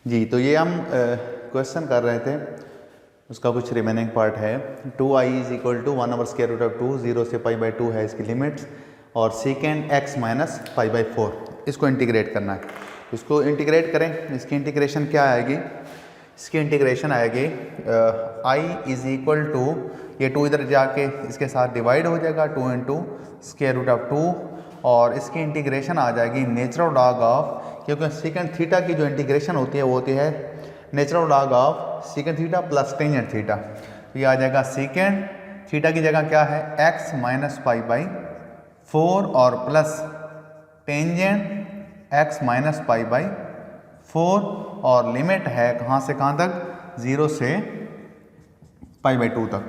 जी, तो ये हम क्वेश्चन कर रहे थे, उसका कुछ रिमेनिंग पार्ट है। 2i इज इक्वल टू 1/√2, 0 से π/2 है इसकी लिमिट्स, और सेकेंड x माइनस π/4 इसको इंटीग्रेट करना है। इसको इंटीग्रेट करें, इसकी इंटीग्रेशन क्या आएगी? इसकी इंटीग्रेशन आएगी i इज इक्वल टू, ये 2 इधर जाके इसके साथ डिवाइड हो जाएगा, 2 इंटू √2, और इसकी इंटीग्रेशन आ जाएगी नेचुरल लॉग ऑफ, क्योंकि सेकेंड थीटा की जो इंटीग्रेशन होती है वो होती है natural log of second theta plus tangent theta. तो ये आ जाएगा सेकेंड थीटा की जगह क्या है x माइनस π/4 और प्लस टेंजेंट x माइनस π/4, और लिमिट है कहाँ से कहाँ तक? 0 से π/2 तक।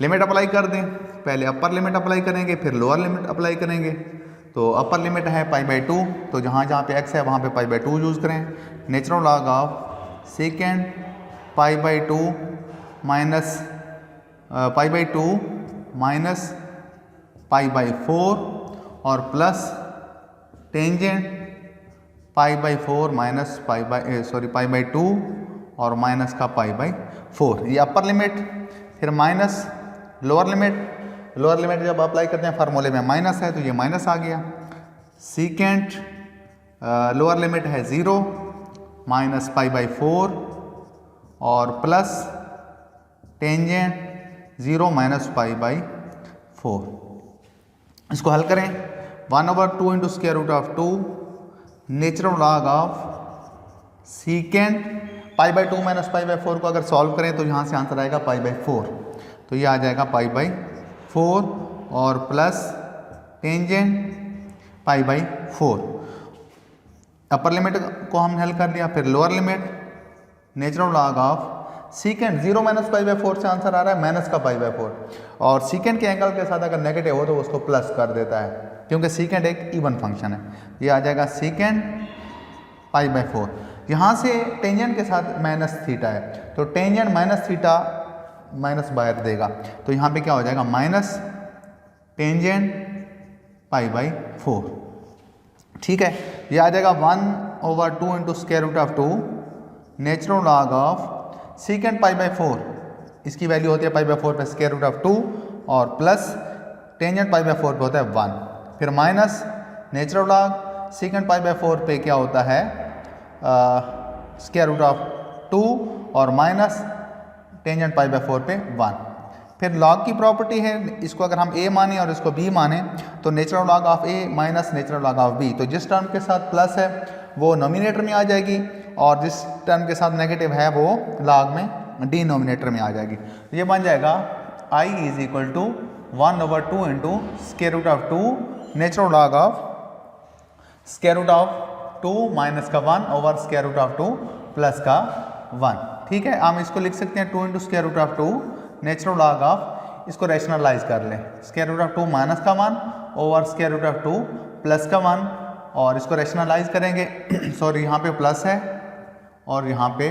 लिमिट अप्लाई कर दें, पहले अपर लिमिट अप्लाई करेंगे फिर लोअर लिमिट अप्लाई करेंगे। तो अपर लिमिट है π/2, तो जहाँ जहाँ पे x है वहाँ पे π/2 यूज़ करें। Natural log of secant π/2 minus π/4 और प्लस टेंजेंट π/4 माइनस π/2 और माइनस का π/4, ये अपर लिमिट। फिर minus lower limit, lower limit जब अप्लाई करते हैं फार्मूले में माइनस है तो ये माइनस आ गया। सेकेंड लोअर लिमिट है 0 माइनस π/4 और प्लस टेंजेंट 0 माइनस π/4। इसको हल करें, 1/2 into √2 natural log of secant π/2 minus π/4 को अगर सॉल्व करें तो यहाँ से आंसर आएगा π/4, तो ये आ जाएगा π/4 और प्लस टेंजेंट π/4। अपर लिमिट को हमने हल कर लिया। फिर lower limit natural log of secant 0 minus π/4 से आंसर आ रहा है माइनस का π/4, और सीकेंड के एंगल के साथ अगर नेगेटिव हो तो उसको प्लस कर देता है, क्योंकि सीकेंड एक इवन फंक्शन है। ये आ जाएगा सीकेंड π/4। यहाँ से टेंजेंट के साथ माइनस थीटा है, तो टेंजेंट माइनस थीटा माइनस बाहर देगा, तो यहाँ पे क्या हो जाएगा माइनस टेंजेंट π/4। ठीक है, ये आ जाएगा 1/2 into √2 natural log of secant π/4, इसकी वैल्यू होती है π/4 पे √2 और प्लस टेंजेंट π/4 पे होता है 1। फिर माइनस नेचुरल लॉग सेकेंड π/4 पे क्या होता है √2 और माइनस टेंजेंट π/4 पे 1। फिर लॉग की प्रॉपर्टी है, इसको अगर हम a माने और इसको b माने तो natural log of a minus natural log of b, तो जिस टर्म के साथ प्लस है वो नोमिनेटर में आ जाएगी और जिस टर्म के साथ नेगेटिव है वो लॉग में डिनोमिनेटर में आ जाएगी। तो ये बन जाएगा i is equal to 1/2 into √2 natural log of √2 minus का 1 ओवर √2 प्लस का 1। ठीक है, हम इसको लिख सकते हैं 2 इंटू √2 नेचुरल लॉग ऑफ, इसको रैशनलाइज कर लें, √2 माइनस का 1 ओवर √2 प्लस का 1, और इसको रैशनलाइज करेंगे सॉरी यहाँ पे प्लस है और यहाँ पे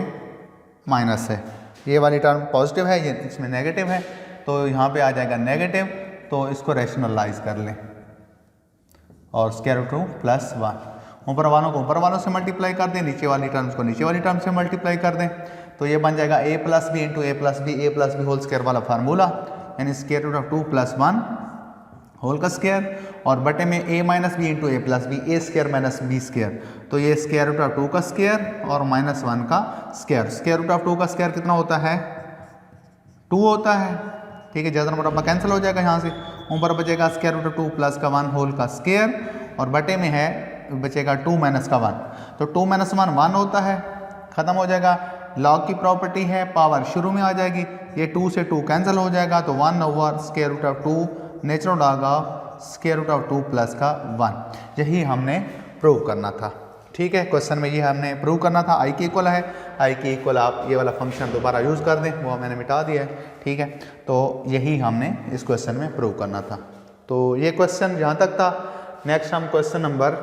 माइनस है, ये वाली टर्म पॉजिटिव है, ये इसमें नेगेटिव है, तो यहाँ पे आ जाएगा नेगेटिव, तो इसको रैशनलाइज कर लें और √2 प्लस 1, ऊपर वालों को ऊपर वालों से मल्टीप्लाई कर दें, नीचे वाली टर्म्स को नीचे वाली टर्म से मल्टीप्लाई कर दें, तो ये बन जाएगा a plus B into a plus B whole square वाला फार्मूला, यानी √2 प्लस 1 होल का स्क्वायर, और बटे में a minus B into a plus B, a square minus b square, तो ये √2 का स्क्वायर और माइनस 1 का स्क्वायर। √2 का स्क्वायर कितना होता है 2 होता है। ठीक है, ज़्यादा मोटापा कैंसिल हो जाएगा, यहाँ से ऊपर बचेगा √2 प्लस का 1 होल का स्क्वायर, और बटे में है बचेगा 2 माइनस का 1, तो 2 माइनस 1 होता है, खत्म हो जाएगा। लॉग की प्रॉपर्टी है पावर शुरू में आ जाएगी, ये 2 से 2 कैंसिल हो जाएगा, तो 1 over √2 natural log of √2 plus का 1, यही हमने प्रूव करना था। ठीक है, क्वेश्चन में ये हमने प्रूव करना था, i के इक्वल है, i के इक्वल आप ये वाला फंक्शन दोबारा यूज़ कर दें, वो मैंने मिटा दिया है। ठीक है, तो यही हमने इस क्वेश्चन में प्रूव करना था। तो ये क्वेश्चन जहाँ तक था। नेक्स्ट हम क्वेश्चन नंबर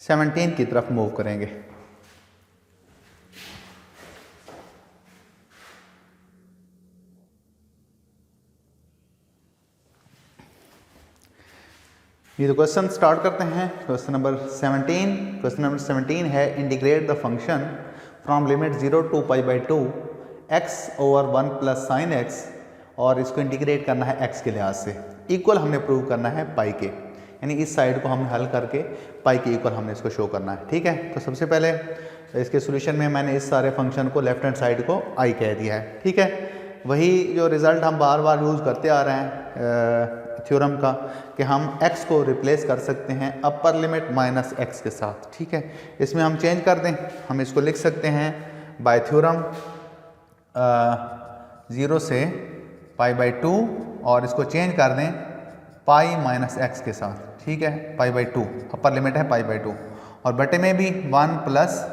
17 की तरफ मूव करेंगे। ये तो क्वेश्चन स्टार्ट करते हैं। Question number 17। क्वेश्चन नंबर 17 है integrate the function from limit 0 to π/2 x over 1 plus sign x, और इसको इंटीग्रेट करना है x के लिहाज से। इक्वल हमने प्रूव करना है पाई के, यानी इस साइड को हमने हल करके पाई के इक्वल हमने इसको शो करना है। ठीक है, तो सबसे पहले इसके सोल्यूशन में मैंने इस सारे फंक्शन को लेफ्ट हैंड साइड को आई कह दिया है। ठीक है, वही जो रिज़ल्ट हम बार बार यूज़ करते आ रहे हैं थ्योरम का, कि हम x को रिप्लेस कर सकते हैं अपर लिमिट माइनस x के साथ। ठीक है, इसमें हम चेंज कर दें, हम इसको लिख सकते हैं बाय थ्योरम 0 से π/2, और इसको चेंज कर दें पाई माइनस x के साथ। ठीक है, π/2 अपर लिमिट है π/2, और बटे में भी 1 प्लस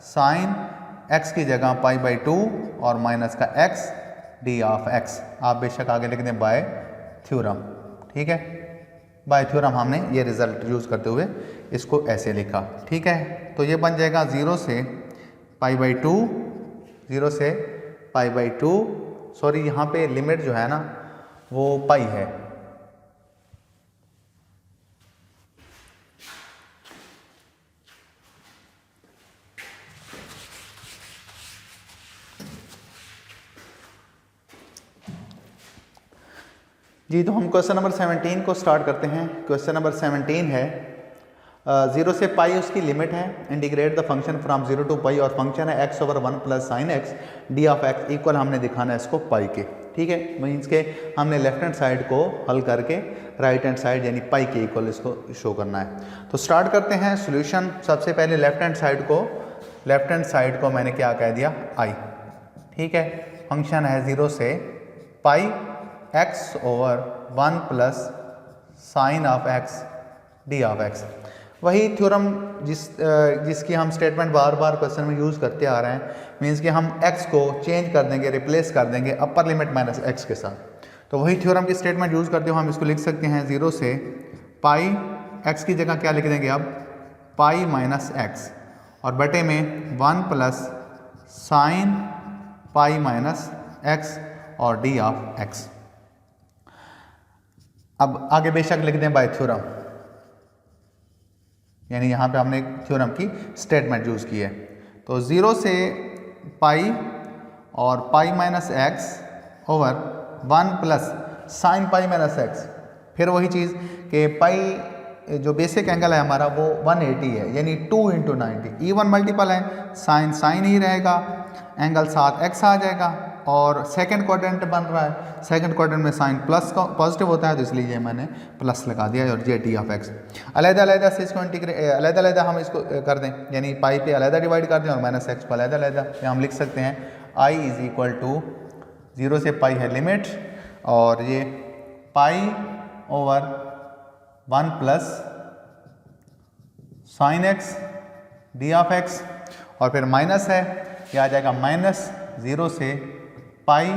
साइन x की जगह π/2 और माइनस का x d ऑफ x। आप बेशक आगे लिख दें बाय थ्योरम। ठीक है, बाय थ्योरम हमने ये रिजल्ट यूज़ करते हुए इसको ऐसे लिखा। ठीक है, तो ये बन जाएगा 0 से π/2, 0 से π/2, सॉरी यहाँ पे लिमिट जो है ना वो पाई है। जी, तो हम क्वेश्चन नंबर 17 को स्टार्ट करते हैं। क्वेश्चन नंबर 17 है 0 से पाई उसकी लिमिट है, integrate the function from 0 to पाई, और फंक्शन है x over 1 plus sign x d of x equal हमने दिखाना है इसको पाई के। ठीक है, मीन्स के हमने लेफ्ट हैंड साइड को हल करके राइट हैंड साइड यानी पाई के इक्वल इसको शो करना है। तो स्टार्ट करते हैं सोल्यूशन। सबसे पहले लेफ्ट हैंड साइड को मैंने क्या कह दिया आई। ठीक है, फंक्शन है 0 से पाई x over 1 plus sine of x d of x। वही थ्योरम जिसकी हम स्टेटमेंट बार बार क्वेश्चन में यूज़ करते आ रहे हैं, मीन्स कि हम x को चेंज कर देंगे, रिप्लेस कर देंगे अपर लिमिट माइनस x के साथ। तो वही थ्योरम की स्टेटमेंट यूज़ करते हुए हम इसको लिख सकते हैं 0 से पाई, x की जगह क्या लिख देंगे अब पाई माइनस x, और बटे में 1 plus sine pi minus x और डी ऑफ x। अब आगे बेशक लिख दें बाय थ्योरम, यानी यहाँ पे हमने थ्योरम की स्टेटमेंट यूज़ की है। तो 0 से पाई और pi minus x over 1 plus sine pi minus x, फिर वही चीज़ कि पाई जो बेसिक एंगल है हमारा वो 180 है, यानी 2 इंटू 90 इवन मल्टीपल है, साइन ही रहेगा, एंगल साथ एक्स आ जाएगा, और सेकंड क्वाड्रेंट बन रहा है, सेकंड क्वाड्रेंट में साइन प्लस का पॉजिटिव होता है, तो इसलिए ये मैंने प्लस लगा दिया, और जे टी ऑफ एक्स। अलग-अलग से इसको अलग-अलग हम इसको कर दें, यानी पाई पे अलग डिवाइड कर दें और माइनस एक्स को अलग-अलग हम लिख सकते हैं आई इज इक्वल टू 0 से पाई है लिमिट, और ये pi over 1 plus sine x D of x, और फिर माइनस है, यह आ जाएगा माइनस 0 से पाई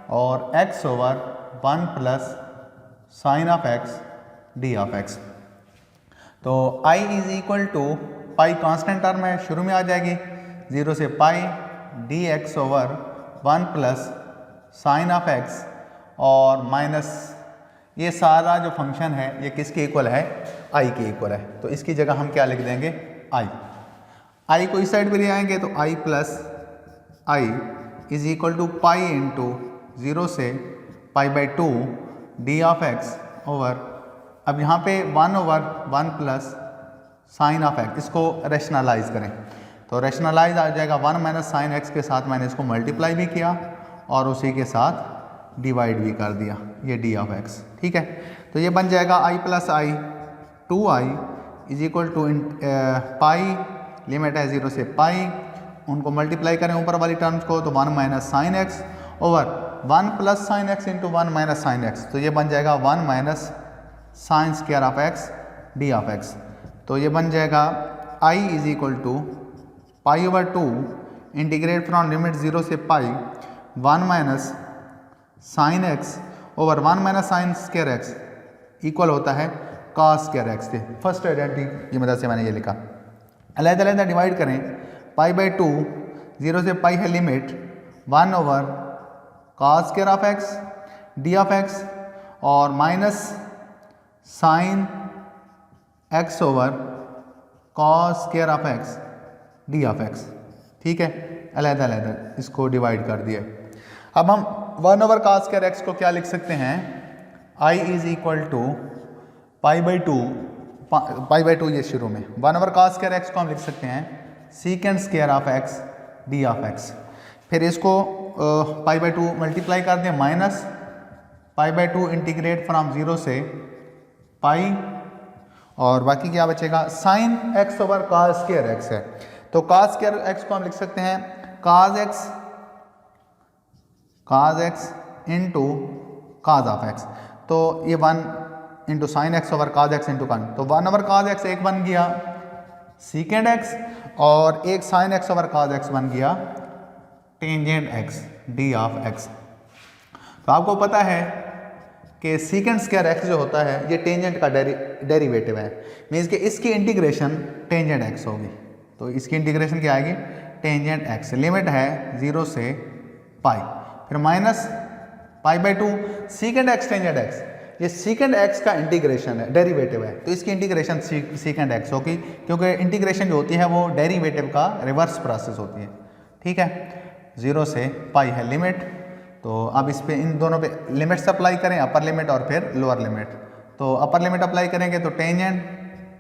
और x over 1 plus sine of x d of x। तो i is equal to pi constant term है, शुरू में आ जाएगी 0 से pi d x over 1 plus sine of x, और माइनस ये सारा जो फंक्शन है ये किसके इक्वल है, i के इक्वल है। तो इसकी जगह हम क्या लिख देंगे i को इस साइड पे ले आएंगे, तो i plus I is equal to pi into 0 से π/2 डी ऑफ एक्स ओवर, अब यहाँ पे 1 over 1 plus sine of x, इसको रेशनलाइज करें तो रेशनलाइज आ जाएगा 1 माइनस साइन एक्स के साथ मैंने इसको मल्टीप्लाई भी किया और उसी के साथ डिवाइड भी कर दिया, ये डी ऑफ एक्स। ठीक है, तो ये बन जाएगा i plus I 2i is equal to pi, limit है 0 से पाई, उनको मल्टीप्लाई करें ऊपर वाली टर्म्स को, तो 1 minus sine x over 1 plus sine X into 1 minus sine X, तो ये बन जाएगा 1 minus sine square of x D of X. तो ये बन जाएगा i is equal to pi over 2 integrate from limit 0 से pi 1 minus sine x over 1 minus sine square X equal होता है कॉस स्क्वायर एक्स के। फर्स्ट आइडेंटिटी की मदद से मैंने ये लिखा। अलग-अलग डिवाइड करें, π/2 0 से पाई है limit 1 over cos square of x D of x, और minus sine x over cos square of x D of x, ठीक है, अलग अलग इसको डिवाइड कर दिया। अब हम 1 ओवर कॉस स्क्वायर एक्स को क्या लिख सकते हैं, I is equal to pi by two ये शुरू में 1 ओवर कॉस स्क्वायर एक्स को हम लिख सकते हैं secant square of x D of x, फिर इसको पाई बाई टू मल्टीप्लाई कर दें minus pi by to integrate from 0 से पाई, और बाकी क्या बचेगा sine x over cos square x है, तो कॉस स्क्वायर एक्स को हम लिख सकते हैं cos X into cos of X, तो ये 1 into sine x over cos X into कॉन, तो 1 ओवर कॉस एक्स एक बन गया सीकेंड एक्स और एक sine x over cos x बन गया tangent x D of X. तो आपको पता है कि सीकेंड स्क्वायर एक्स जो होता है ये टेंजेंट का डेरिवेटिव है, मीन्स कि इसकी इंटीग्रेशन टेंजेंट एक्स होगी, तो इसकी इंटीग्रेशन क्या आएगी टेंजेंट एक्स, लिमिट है 0 से पाई, फिर minus pi by two secant X tangent X, ये सीकेंड एक्स का इंटीग्रेशन है, डेरिवेटिव है, तो इसकी इंटीग्रेशन सीकेंड एक्स होगी, क्योंकि इंटीग्रेशन जो होती है वो डेरिवेटिव का रिवर्स प्रोसेस होती है, ठीक है। 0 से पाई है लिमिट, तो अब इस पे इन दोनों पे लिमिट्स अप्लाई करें, अपर लिमिट और फिर लोअर लिमिट, तो अपर लिमिट अप्लाई करेंगे तो टेंजेंट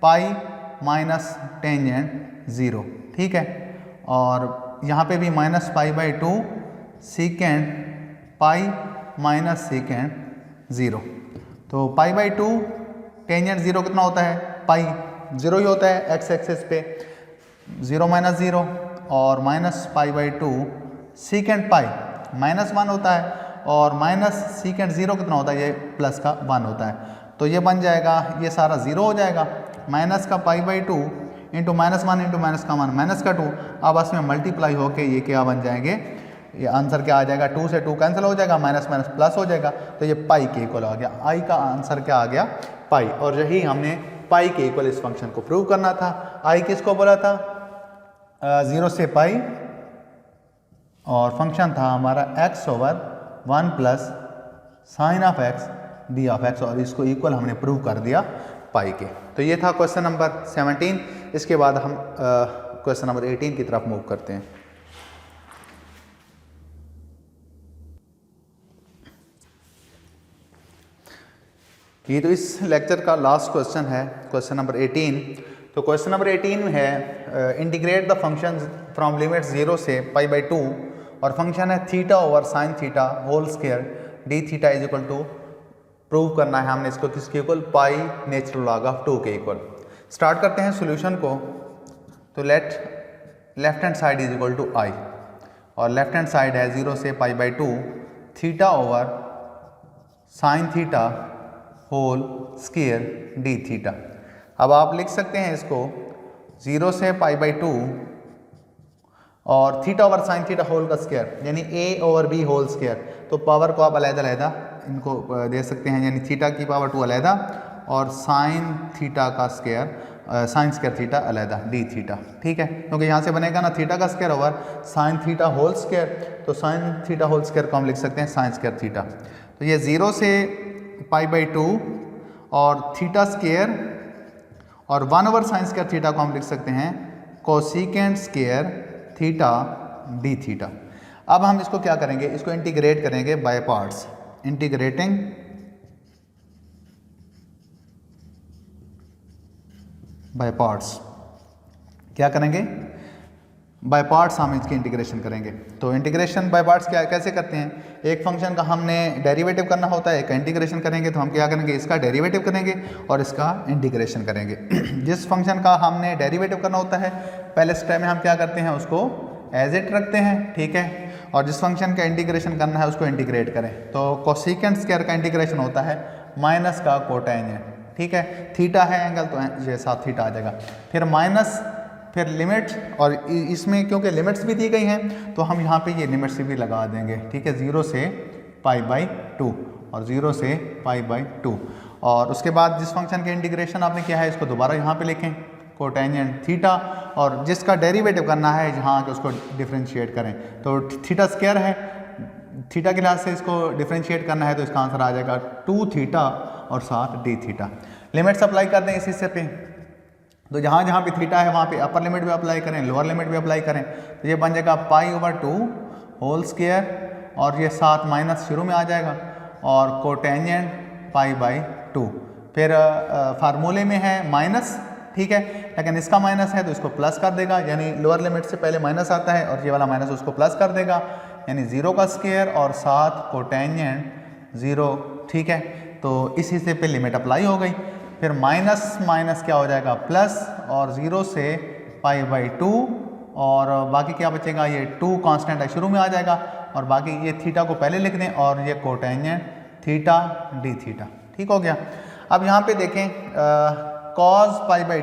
पाई माइनस टेंजेंट 0, ठीक है, और यहाँ पे भी minus pi by two secant pi minus secant 0, तो पाई बाई टू टेंजेंट 0 कितना होता है पाई 0 ही होता है एक्स एक्सिस पे, 0 माइनस 0 और minus pi by two secant pi minus 1 होता है, और माइनस सीकेंड 0 कितना होता है ये प्लस का 1 होता है, तो ये बन जाएगा ये सारा 0 हो जाएगा, माइनस का पाई by two into minus 1 into minus का 1 माइनस का 2, अब इसमें मल्टीप्लाई होके ये क्या बन जाएंगे, ये आंसर क्या आ जाएगा 2 से 2 कैंसिल हो जाएगा, माइनस माइनस प्लस हो जाएगा, तो ये पाई के इक्वल आ गया, आई का आंसर क्या आ गया पाई, और यही हमने पाई के इक्वल इस फंक्शन को प्रूव करना था। आई किसको बोला था 0 से पाई, और फंक्शन था हमारा x over 1 plus sine of x D of x, और इसको इक्वल हमने प्रूव कर दिया पाई के। तो ये था क्वेश्चन नंबर 17। इसके बाद हम क्वेश्चन नंबर 18 की तरफ मूव करते हैं। ये तो इस लेक्चर का लास्ट क्वेश्चन है, क्वेश्चन नंबर 18। तो क्वेश्चन नंबर 18 में है integrate the function from limit 0 से पाई बाई 2, और फंक्शन है theta over sine theta whole square D theta is equal to, prove करना है हमने इसको किसके इक्वल पाई नेचुरल लॉग ऑफ 2 के इक्वल। स्टार्ट करते हैं सॉल्यूशन को, तो left hand side is equal to I, और लेफ्ट हैंड साइड है 0 से pi by 2 theta over sine theta whole square D theta. अब आप लिख सकते हैं इसको 0 से पाई बाई 2 और theta over sine theta whole का स्क्वायर, यानी A over B whole square, तो पावर को आप अलग-अलग इनको दे सकते हैं, यानी थीटा की पावर 2 अलग और साइन थीटा का स्क्वायर साइन स्क्वायर थीटा अलग डी थीटा, ठीक है, क्योंकि यहाँ से बनेगा ना थीटा का square over sine theta whole square, तो साइन थीटा होल स्क्वायर को हम लिख सकते हैं साइन स्क्वायर थीटा। तो ये 0 से पाई बाई 2 और थीटा स्क्वायर और 1 ओवर साइन स्क्वायर थीटा को हम लिख सकते हैं cosecant square theta d theta. अब हम इसको क्या करेंगे, इसको इंटीग्रेट करेंगे by parts, integrating by parts. क्या करेंगे बाय पार्ट्स, हम इसकी इंटीग्रेशन करेंगे। तो इंटीग्रेशन बाय पार्ट्स क्या कैसे करते हैं, एक फंक्शन का हमने डेरिवेटिव करना होता है, एक इंटीग्रेशन करेंगे, तो हम क्या करेंगे इसका डेरिवेटिव करेंगे और इसका इंटीग्रेशन करेंगे। जिस फंक्शन का हमने डेरिवेटिव करना होता है पहले स्टेप में हम क्या करते हैं उसको एज इट रखते हैं, ठीक है, और जिस फंक्शन का इंटीग्रेशन करना है उसको इंटीग्रेट करें। तो कोसिकेंट स्क्वायर का इंटीग्रेशन होता है माइनस का कोटेंजेंट, ठीक है, थीटा है एंगल तो ये साथ थीटा आ जाएगा, फिर माइनस, फिर लिमिट, और इसमें क्योंकि लिमिट्स भी दी गई हैं तो हम यहाँ पे ये लिमिट्स भी लगा देंगे, ठीक है, 0 से पाई बाई 2 और 0 से पाई बाई 2। और उसके बाद जिस फंक्शन के इंटीग्रेशन आपने किया है इसको दोबारा यहाँ पे लिखें कोटेंजेंट थीटा, और जिसका डेरिवेटिव करना है जहाँ के उसको डिफ्रेंशिएट करें, तो थीटा स्क्वायर है, थीटा के लिहाज से इसको डिफ्रेंशिएट करना है तो इसका आंसर आ जाएगा 2 थीटा और साथ डी थीटा। लिमिट्स अप्लाई कर दें इस हिस्से पे, तो जहाँ जहाँ पे थीटा है वहाँ पे अपर लिमिट भी अप्लाई करें, लोअर लिमिट भी अप्लाई करें, तो ये बन जाएगा π/2 होल स्क्वायर और ये साथ माइनस शुरू में आ जाएगा और कोटेंजेंट π/2। फिर फार्मूले में है माइनस, ठीक है, लेकिन इसका माइनस है तो इसको प्लस कर देगा, यानी लोअर लिमिट से पहले माइनस आता है और ये वाला माइनस उसको प्लस कर देगा, यानी 0 का स्क्वायर और साथ कोटेंजेंट 0, ठीक है। तो इस हिस्से पे लिमिट अप्लाई हो गई। फिर माइनस माइनस क्या हो जाएगा प्लस और 0 से π/2 और बाकी क्या बचेगा, ये 2 कांस्टेंट है शुरू में आ जाएगा और बाकी ये थीटा को पहले लिख दें और ये कोटेंजेंट थीटा डी थीटा, ठीक हो गया। अब यहाँ पे देखें कॉज π/2,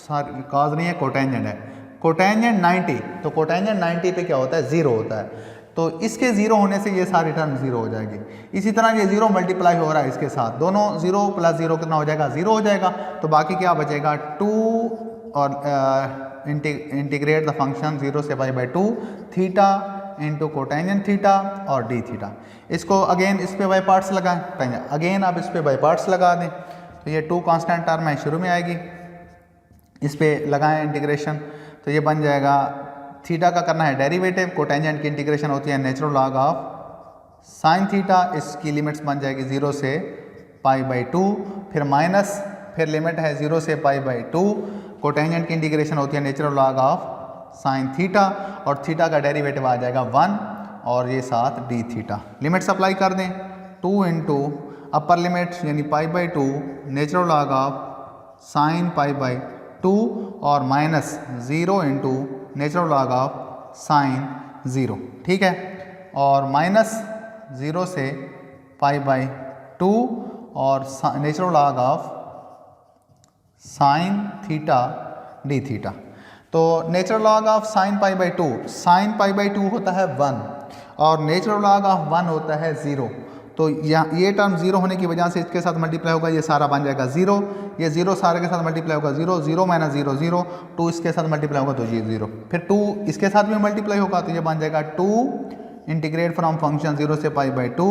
सॉरी कॉज नहीं है, कोटेंजेंट है, कोटेंजेंट 90, तो कोटेंजेंट 90 पे क्या होता है 0 होता है, तो इसके 0 होने से ये सारी टर्म 0 हो जाएगी। इसी तरह ये 0 मल्टीप्लाई हो रहा है इसके साथ, दोनों 0 + 0 कितना हो जाएगा 0 हो जाएगा, तो बाकी क्या बचेगा 2 और इंटीग्रेट द फंक्शन 0 से π/2 थीटा इंटू कोटेंजेंट थीटा और डी थीटा। इसको अगेन इस पे बाई पार्ट्स लगाएं, अगेन आप इस पे बाई पार्ट्स लगा दें, तो ये 2 कांस्टेंट टर्म है शुरू में आएगी, इस पे लगाएं इंटीग्रेशन, तो ये बन जाएगा थीटा का करना है डेरिवेटिव, कोटेंजेंट की इंटीग्रेशन होती है natural log of sine theta, इसकी लिमिट्स बन जाएगी 0 से π/2, फिर माइनस, फिर लिमिट है 0 से π/2, कोटेंजेंट की इंटीग्रेशन होती है natural log of sine theta और थीटा का डेरिवेटिव आ जाएगा 1 और ये साथ डी थीटा। लिमिट्स अप्लाई कर दें, 2 इंटू अपर लिमिट यानी π/2 नेचुरल लॉग ऑफ साइन π/2 और minus 0 into natural log of sine 0, ठीक है, और माइनस 0 से π/2 और natural log of sine theta d theta. तो natural log of sine π/2, sine π/2 होता है 1 और नेचुरल लॉग ऑफ 1 होता है 0, तो ये टर्म 0 होने की वजह से इसके साथ मल्टीप्लाई होगा, ये सारा बन जाएगा 0, ये 0 सारे के साथ मल्टीप्लाई होगा 0, 0 - 0 0, 2 इसके साथ मल्टीप्लाई होगा तो ये 0, फिर 2 इसके साथ भी मल्टीप्लाई होगा तो ये बन जाएगा 2 इंटीग्रेट फ्रॉम फंक्शन 0 से π/2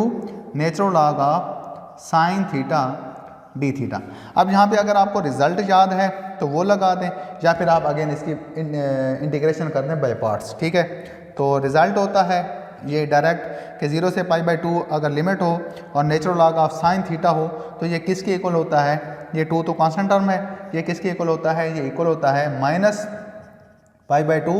natural log of sine theta d theta. अब यहाँ पे अगर आपको रिजल्ट याद है तो वो लगा दें या फिर आप अगेन इसकी इंटीग्रेशन कर दें बाय पार्ट्स, ठीक है। तो रिजल्ट होता है ये डायरेक्ट कि 0 से π/2 अगर लिमिट हो और natural log of sine theta हो तो ये किसके इक्वल होता है, ये 2 तो कांस्टेंट टर्म है, ये किसके इक्वल होता है, ये इक्वल होता है माइनस π/2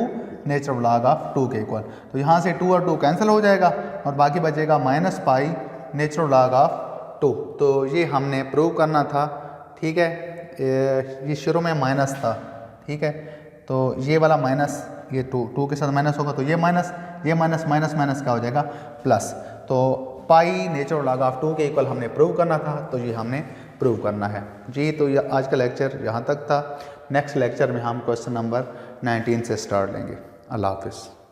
नेचुरल लॉग ऑफ 2 के इक्वल। तो यहाँ से 2 और 2 कैंसिल हो जाएगा और बाकी बचेगा -π नेचुरल लॉग ऑफ 2। तो ये हमने प्रूव करना था, ठीक है, ये शुरू में माइनस था, ठीक है, तो ये वाला माइनस, ये 2 के साथ माइनस होगा तो ये माइनस माइनस क्या हो जाएगा प्लस। तो पाई नेचुरल लॉग ऑफ 2 के इक्वल हमने प्रूव करना था, तो ये हमने प्रूव करना है जी। तो ये आज का लेक्चर यहाँ तक था। नेक्स्ट लेक्चर में हम क्वेश्चन नंबर 19 से स्टार्ट लेंगे। अल्लाह हाफिज़।